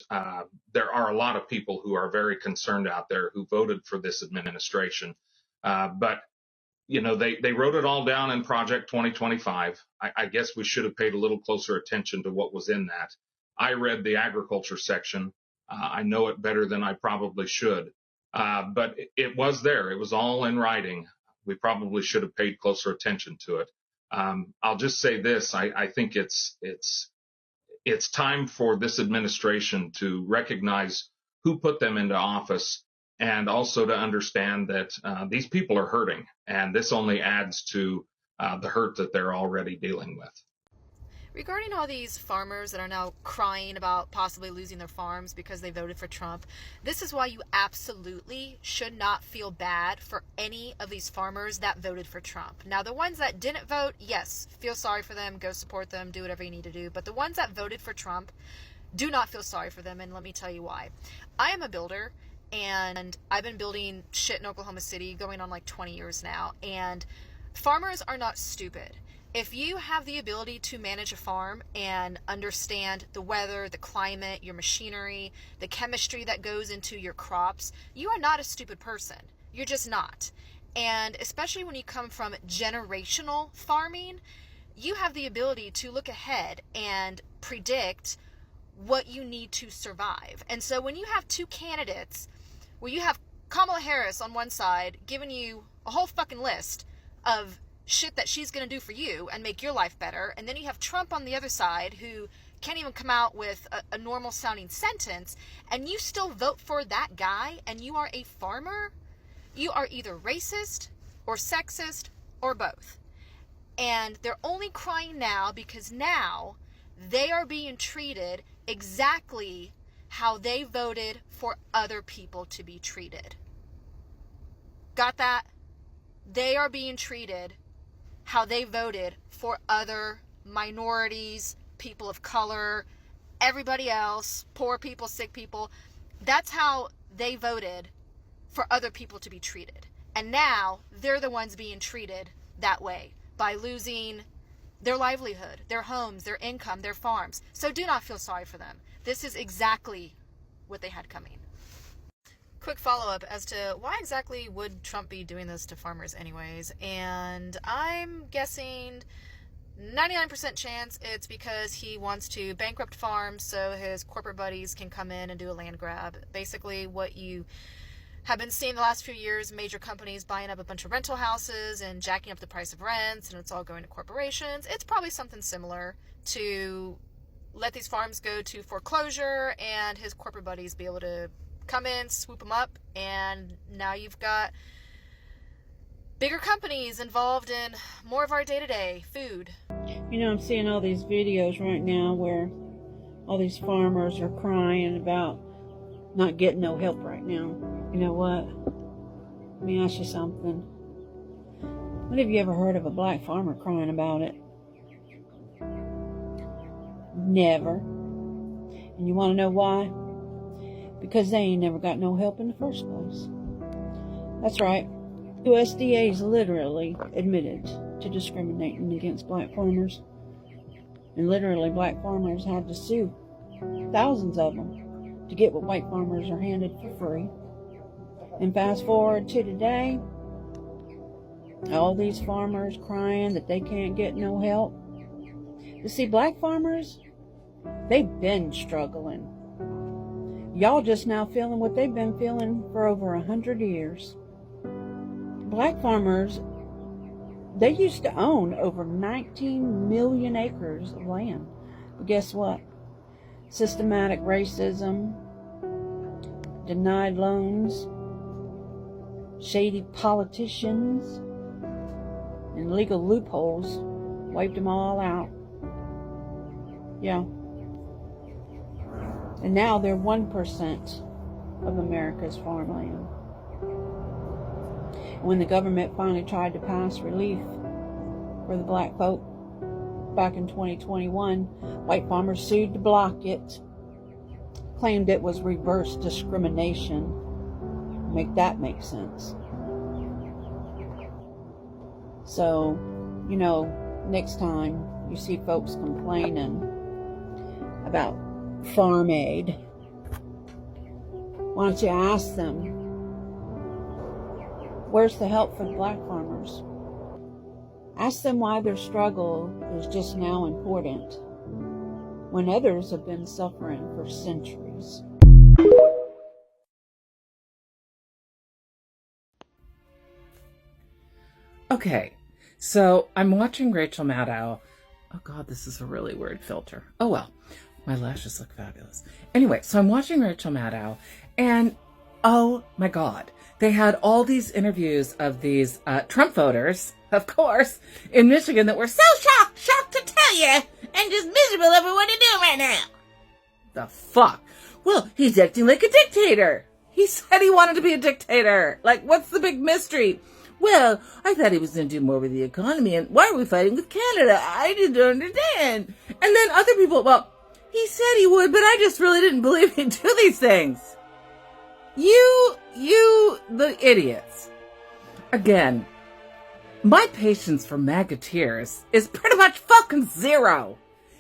there are a lot of people who are very concerned out there who voted for this administration. But they wrote it all down in Project 2025. I guess we should have paid a little closer attention to what was in that. I read the agriculture section. I know it better than I probably should. But it was there. It was all in writing. We probably should have paid closer attention to it. I'll just say this. I think it's time for this administration to recognize who put them into office, and also to understand that these people are hurting, and this only adds to the hurt that they're already dealing with. Regarding all these farmers that are now crying about possibly losing their farms because they voted for Trump, this is why you absolutely should not feel bad for any of these farmers that voted for Trump. Now, the ones that didn't vote, yes, feel sorry for them, go support them, do whatever you need to do. But the ones that voted for Trump, do not feel sorry for them, and let me tell you why. I am a builder, and I've been building shit in Oklahoma City going on like 20 years now, and farmers are not stupid. If you have the ability to manage a farm and understand the weather, the climate, your machinery, the chemistry that goes into your crops, you are not a stupid person. You're just not. And especially when you come from generational farming, you have the ability to look ahead and predict what you need to survive. And so when you have two candidates where you have Kamala Harris on one side giving you a whole fucking list of shit that she's going to do for you and make your life better, and then you have Trump on the other side who can't even come out with a normal sounding sentence, and you still vote for that guy, and you are a farmer, you are either racist or sexist or both. And they're only crying now because now they are being treated exactly how they voted for other people to be treated. Got that? They are being treated how they voted for other minorities, people of color, everybody else, poor people, sick people. That's how they voted for other people to be treated. And now they're the ones being treated that way by losing their livelihood, their homes, their income, their farms. So do not feel sorry for them. This is exactly what they had coming. Quick follow-up as to why exactly would Trump be doing this to farmers anyways, and I'm guessing 99% chance it's because he wants to bankrupt farms so his corporate buddies can come in and do a land grab. Basically what you have been seeing the last few years, major companies buying up a bunch of rental houses and jacking up the price of rents, and it's all going to corporations. It's probably something similar to let these farms go to foreclosure and his corporate buddies be able to come in, swoop them up, and now you've got bigger companies involved in more of our day-to-day food. I'm seeing all these videos right now where all these farmers are crying about not getting no help right now. You know what? Let me ask you something. When have you ever heard of a black farmer crying about it? Never. And you want to know why? Because they ain't never got no help in the first place. That's right. USDA's literally admitted to discriminating against black farmers. And literally black farmers had to sue, thousands of them, to get what white farmers are handed for free. And fast forward to today, all these farmers crying that they can't get no help. You see, black farmers, they've been struggling. Y'all just now feeling what they've been feeling for over 100 years. Black farmers, they used to own over 19 million acres of land. But guess what? Systematic racism, denied loans, shady politicians, and legal loopholes wiped them all out. Yeah. And now they're 1% of America's farmland. When the government finally tried to pass relief for the black folk back in 2021, white farmers sued to block it, claimed it was reverse discrimination. Make that make sense. So, next time you see folks complaining about farm aid, Why don't you ask them, where's the help for the black farmers? Ask them why their struggle is just now important, when others have been suffering for centuries. Okay, so I'm watching Rachel Maddow. Oh God, this is a really weird filter. Oh well, my lashes look fabulous. Anyway, so I'm watching Rachel Maddow, and oh my God, they had all these interviews of these Trump voters, of course, in Michigan that were so shocked to tell you, and just miserable over what they're doing right now. The fuck? Well, he's acting like a dictator. He said he wanted to be a dictator. Like, what's the big mystery? Well, I thought he was going to do more with the economy, and why are we fighting with Canada? I didn't understand. And then other people, well, he said he would, but I just really didn't believe he'd do these things. You, the idiots. Again, my patience for MAGAteers is pretty much fucking zero.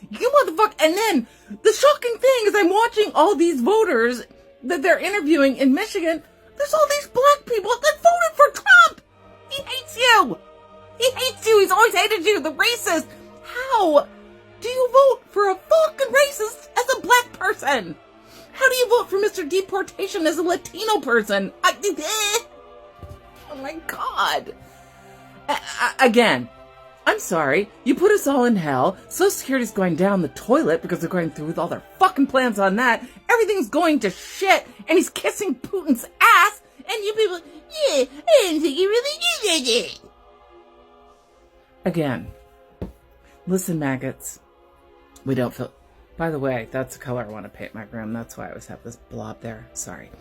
You motherfucker. And then the shocking thing is I'm watching all these voters that they're interviewing in Michigan. There's all these black people that voted for Trump. He hates you. He hates you. He's always hated you. The racist. How do you vote for a fucking racist as a black person? How do you vote for Mr. Deportation as a Latino person? Oh my God. Again, I'm sorry. You put us all in hell. Social Security's going down the toilet because they're going through with all their fucking plans on that. Everything's going to shit, and he's kissing Putin's ass, and you people, yeah, I didn't think he really did that. Again, listen, maggots. We don't feel... By the way, that's the color I want to paint my room. That's why I always have this blob there. Sorry.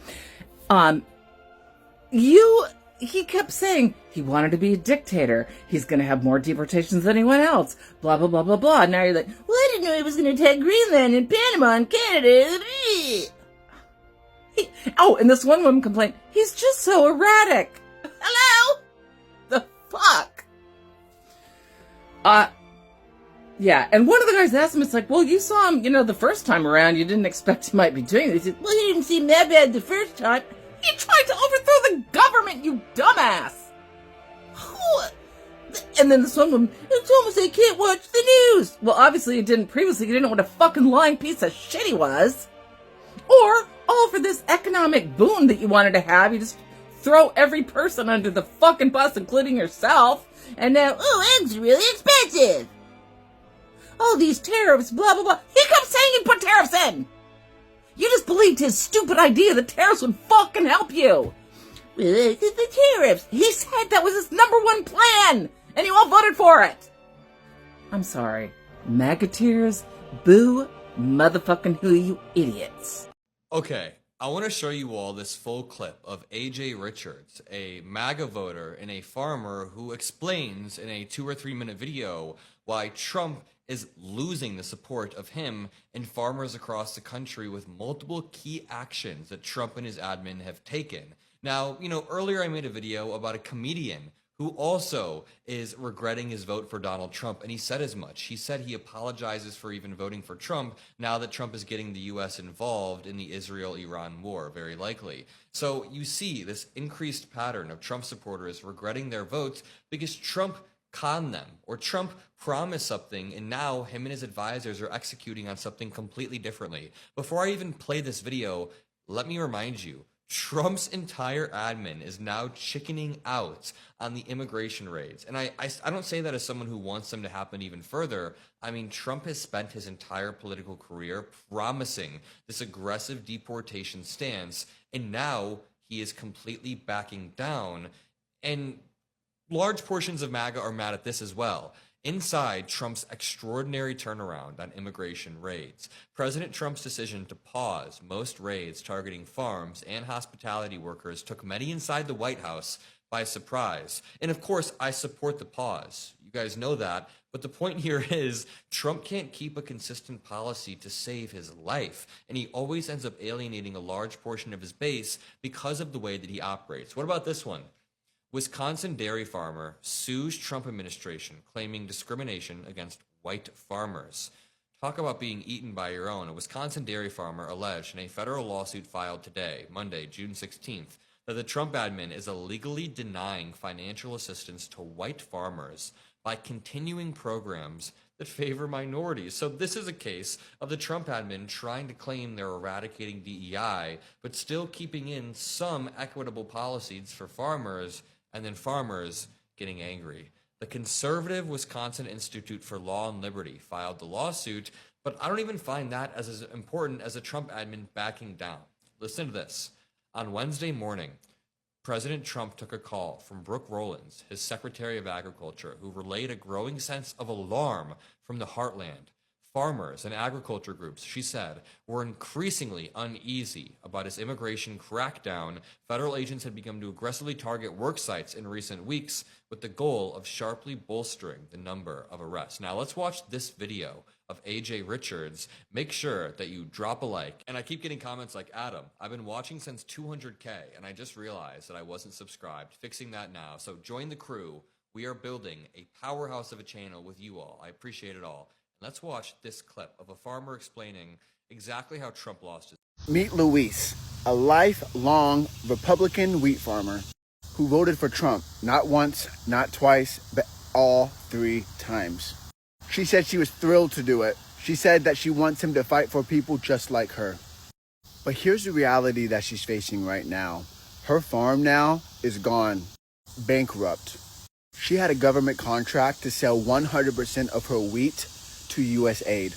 He kept saying he wanted to be a dictator. He's going to have more deportations than anyone else. Blah, blah, blah, blah, blah. Now you're like, well, I didn't know he was going to attack Greenland and Panama and Canada. And this one woman complained, he's just so erratic. Hello? The fuck? Yeah, and one of the guys asked him, it's like, well, you saw him, the first time around, you didn't expect he might be doing it. He said, well, he didn't seem that bad the first time. He tried to overthrow the government, you dumbass! And then this one woman, it's almost like I can't watch the news. Well, obviously you didn't previously. You didn't know what a fucking lying piece of shit he was. Or, all for this economic boon that you wanted to have, you just throw every person under the fucking bus, including yourself. And now, eggs are really expensive. All these tariffs, blah, blah, blah. He kept saying he'd put tariffs in. You just believed his stupid idea that tariffs would fucking help you. The tariffs. He said that was his number one plan, and you all voted for it. I'm sorry. MAGAteers, boo motherfucking who, you idiots. Okay, I want to show you all this full clip of AJ Richards, a MAGA voter and a farmer who explains in a 2 or 3 minute video why Trump is losing the support of him and farmers across the country with multiple key actions that Trump and his admin have taken. Now, earlier I made a video about a comedian who also is regretting his vote for Donald Trump, and he said as much. He said he apologizes for even voting for Trump now that Trump is getting the U.S. involved in the Israel-Iran war, very likely. So you see this increased pattern of Trump supporters regretting their votes because Trump conned them, or Trump promised something, and now him and his advisors are executing on something completely differently. Before I even play this video, let me remind you, Trump's entire admin is now chickening out on the immigration raids. And I don't say that as someone who wants them to happen even further. I mean, Trump has spent his entire political career promising this aggressive deportation stance, and now he is completely backing down. And large portions of MAGA are mad at this as well. Inside Trump's extraordinary turnaround on immigration raids, President Trump's decision to pause most raids targeting farms and hospitality workers took many inside the White House by surprise. And of course, I support the pause. You guys know that. But the point here is Trump can't keep a consistent policy to save his life. And he always ends up alienating a large portion of his base because of the way that he operates. What about this one? Wisconsin dairy farmer sues Trump administration claiming discrimination against white farmers. Talk about being eaten by your own. A Wisconsin dairy farmer alleged in a federal lawsuit filed today, Monday, June 16th, that the Trump admin is illegally denying financial assistance to white farmers by continuing programs that favor minorities. So this is a case of the Trump admin trying to claim they're eradicating DEI, but still keeping in some equitable policies for farmers, and then farmers getting angry. The conservative Wisconsin Institute for Law and Liberty filed the lawsuit, but I don't even find that as important as the Trump admin backing down. Listen to this. On Wednesday morning, President Trump took a call from Brooke Rollins, his Secretary of Agriculture, who relayed a growing sense of alarm from the heartland. Farmers and agriculture groups, she said, were increasingly uneasy about his immigration crackdown. Federal agents had begun to aggressively target work sites in recent weeks with the goal of sharply bolstering the number of arrests. Now let's watch this video of AJ Richards. Make sure that you drop a like. And I keep getting comments like, Adam, I've been watching since 200K and I just realized that I wasn't subscribed. Fixing that now. So join the crew. We are building a powerhouse of a channel with you all. I appreciate it all. Let's watch this clip of a farmer explaining exactly how Trump lost his. Meet Luis, a lifelong Republican wheat farmer who voted for Trump not once, not twice, but all 3 times. She said she was thrilled to do it. She said that she wants him to fight for people just like her. But here's the reality that she's facing right now. Her farm now is gone, bankrupt. She had a government contract to sell 100% of her wheat to U.S. aid.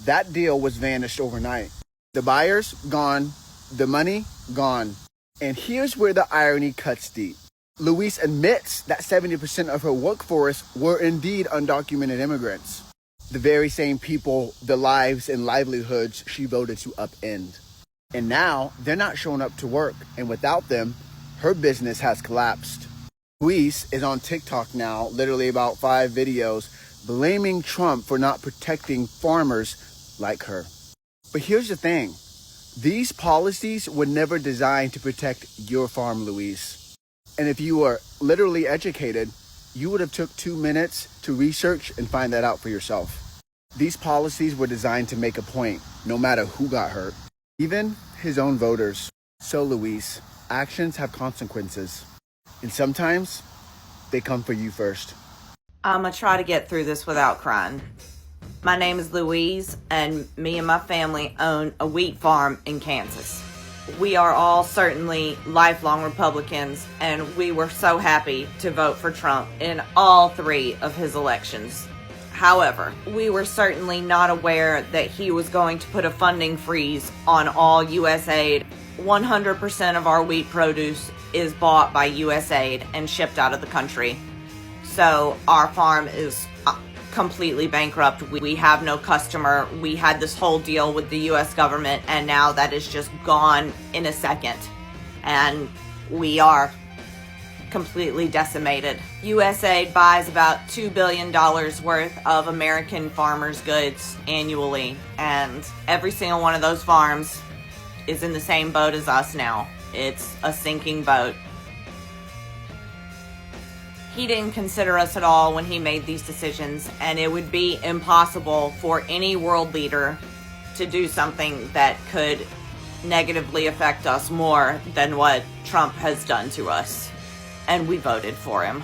That deal was vanished overnight. The buyers, gone. The money, gone. And here's where the irony cuts deep. Luis admits that 70% of her workforce were indeed undocumented immigrants. The very same people, the lives and livelihoods she voted to upend. And now, they're not showing up to work. And without them, her business has collapsed. Luis is on TikTok now, literally about 5 videos, blaming Trump for not protecting farmers like her. But here's the thing. These policies were never designed to protect your farm, Luis. And if you were literally educated, you would have took 2 minutes to research and find that out for yourself. These policies were designed to make a point, no matter who got hurt, even his own voters. So, Luis, actions have consequences. And sometimes they come for you first. I'm going to try to get through this without crying. My name is Louise, and me and my family own a wheat farm in Kansas. We are all certainly lifelong Republicans, and we were so happy to vote for Trump in all 3 of his elections. However, we were certainly not aware that he was going to put a funding freeze on all U.S. aid. 100% of our wheat produce is bought by U.S. aid and shipped out of the country. So our farm is completely bankrupt. We have no customer. We had this whole deal with the U.S. government, and now that is just gone in a second. And we are completely decimated. USAID buys about $2 billion worth of American farmers' goods annually, and every single one of those farms is in the same boat as us now. It's a sinking boat. He didn't consider us at all when he made these decisions, and it would be impossible for any world leader to do something that could negatively affect us more than what Trump has done to us. And we voted for him.